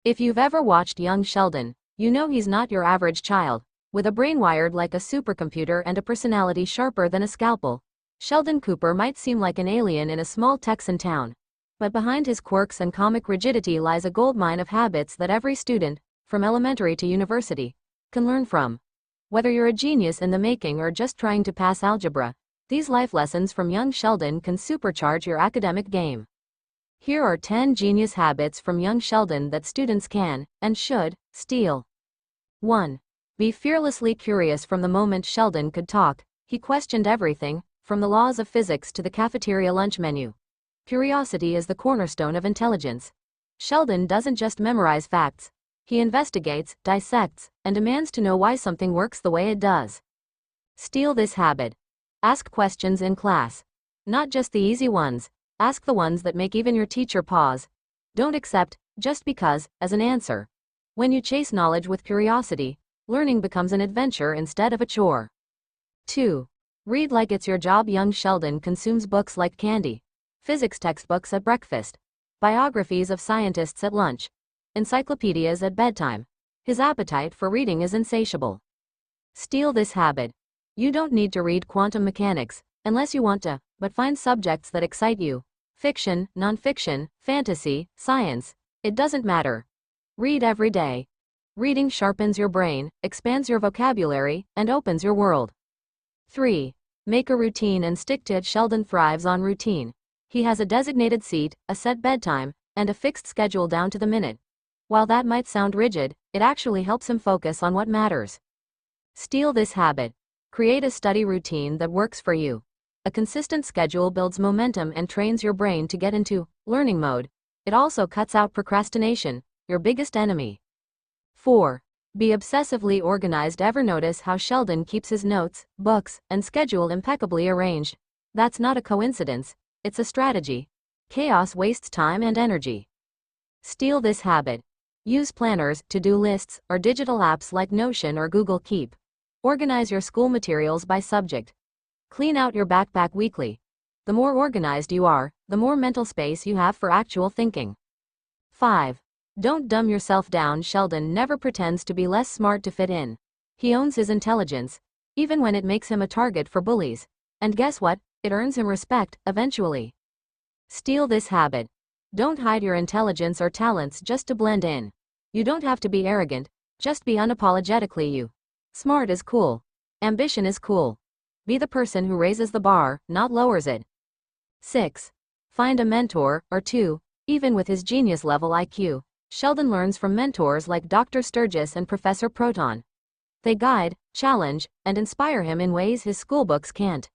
If you've ever watched young Sheldon, you know he's not your average child. With a brain wired like a supercomputer and a personality sharper than a scalpel, Sheldon Cooper might seem like an alien in a small Texan town. But behind his quirks and comic rigidity lies a goldmine of habits that every student, from elementary to university, can learn from. Whether you're a genius in the making or just trying to pass algebra, these life lessons from young Sheldon can supercharge your academic game. Here are 10 genius habits from young Sheldon that students can, and should, steal. 1. Be fearlessly curious. From the moment Sheldon could talk, he questioned everything, from the laws of physics to the cafeteria lunch menu. Curiosity is the cornerstone of intelligence. Sheldon doesn't just memorize facts. He investigates, dissects, and demands to know why something works the way it does. Steal this habit. Ask questions in class. Not just the easy ones. Ask the ones that make even your teacher pause. Don't accept, just because, as an answer. When you chase knowledge with curiosity, learning becomes an adventure instead of a chore. 2. Read like it's your job. Young Sheldon consumes books like candy. Physics textbooks at breakfast. Biographies of scientists at lunch. Encyclopedias at bedtime. His appetite for reading is insatiable. Steal this habit. You don't need to read quantum mechanics, unless you want to, but find subjects that excite you. Fiction, nonfiction, fantasy, science, it doesn't matter. Read every day. Reading sharpens your brain, expands your vocabulary, and opens your world. 3. Make a routine and stick to it. Sheldon thrives on routine. He has a designated seat, a set bedtime, and a fixed schedule down to the minute. While that might sound rigid, it actually helps him focus on what matters. Steal this habit. Create a study routine that works for you. A consistent schedule builds momentum and trains your brain to get into learning mode. It also cuts out procrastination, your biggest enemy. 4. Be obsessively organized. Ever notice how Sheldon keeps his notes, books, and schedule impeccably arranged? That's not a coincidence, it's a strategy. Chaos wastes time and energy. Steal this habit. Use planners, to-do lists, or digital apps like Notion or Google Keep. Organize your school materials by subject. Clean out your backpack weekly. The more organized you are, the more mental space you have for actual thinking. 5. Don't dumb yourself down. Sheldon never pretends to be less smart to fit in. He owns his intelligence, even when it makes him a target for bullies. And guess what? It earns him respect, eventually. Steal this habit. Don't hide your intelligence or talents just to blend in. You don't have to be arrogant, just be unapologetically you. Smart is cool. Ambition is cool. Be the person who raises the bar, not lowers it. 6. Find a mentor, or two, even with his genius-level IQ. Sheldon learns from mentors like Dr. Sturgis and Professor Proton. They guide, challenge, and inspire him in ways his schoolbooks can't.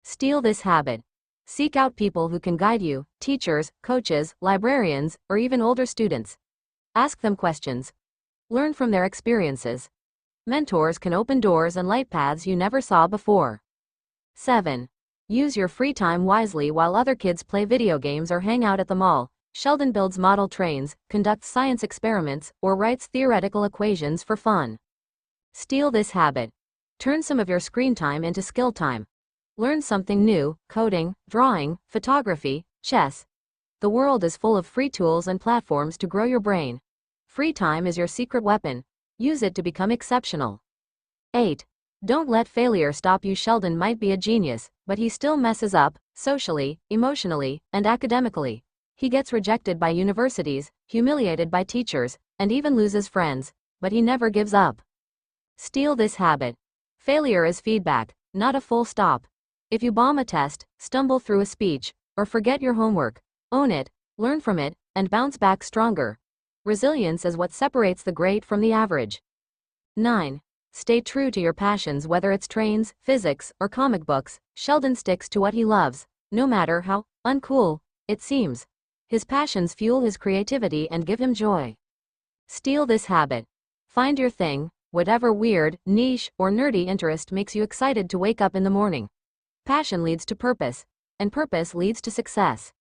Steal this habit. Seek out people who can guide you, teachers, coaches, librarians, or even older students. Ask them questions. Learn from their experiences. Mentors can open doors and light paths you never saw before. 7. Use your free time wisely. While other kids play video games or hang out at the mall, Sheldon builds model trains, conducts science experiments, or writes theoretical equations for fun. Steal this habit. Turn some of your screen time into skill time. Learn something new: coding, drawing, photography, chess. The world is full of free tools and platforms to grow your brain. Free time is your secret weapon. Use it to become exceptional. 8. Don't let failure stop you. Sheldon might be a genius, but he still messes up, socially, emotionally, and academically. He gets rejected by universities, humiliated by teachers, and even loses friends, but he never gives up. Steal this habit. Failure is feedback, not a full stop. If you bomb a test, stumble through a speech, or forget your homework, own it, learn from it, and bounce back stronger. Resilience is what separates the great from the average. 9. Stay true to your passions. Whether it's trains, physics, or comic books, Sheldon sticks to what he loves, no matter how uncool it seems. His passions fuel his creativity and give him joy. Steal this habit. Find your thing, whatever weird, niche, or nerdy interest makes you excited to wake up in the morning. Passion leads to purpose, and purpose leads to success.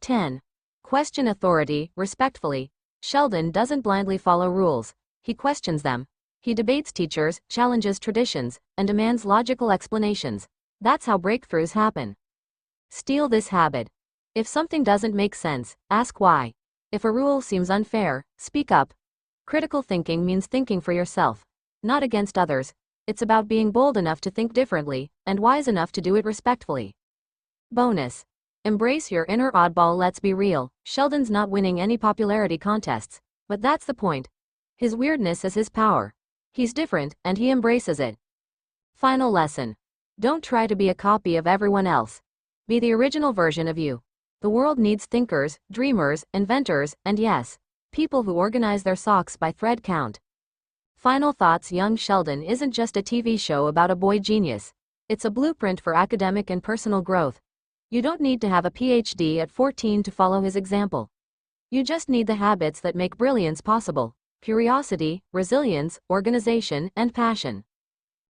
10. Question authority respectfully. Sheldon doesn't blindly follow rules, he questions them. He debates teachers, challenges traditions, and demands logical explanations. That's how breakthroughs happen. Steal this habit. If something doesn't make sense, ask why. If a rule seems unfair, speak up. Critical thinking means thinking for yourself, not against others. It's about being bold enough to think differently, and wise enough to do it respectfully. Bonus. Embrace your inner oddball. Let's be real, Sheldon's not winning any popularity contests, but that's the point. His weirdness is his power. He's different, and he embraces it. Final lesson. Don't try to be a copy of everyone else. Be the original version of you. The world needs thinkers, dreamers, inventors, and yes, people who organize their socks by thread count. Final thoughts. Young Sheldon isn't just a TV show about a boy genius. It's a blueprint for academic and personal growth. You don't need to have a PhD at 14 to follow his example. You just need the habits that make brilliance possible: curiosity, resilience, organization, and passion.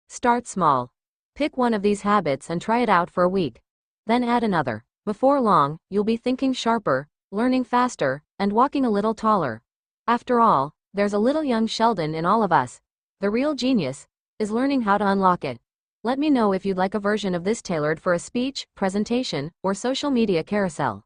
Start small. Pick one of these habits and try it out for a week. Then add another. Before long, you'll be thinking sharper, learning faster, and walking a little taller. After all, there's a little young Sheldon in all of us. The real genius is learning how to unlock it. Let me know if you'd like a version of this tailored for a speech, presentation, or social media carousel.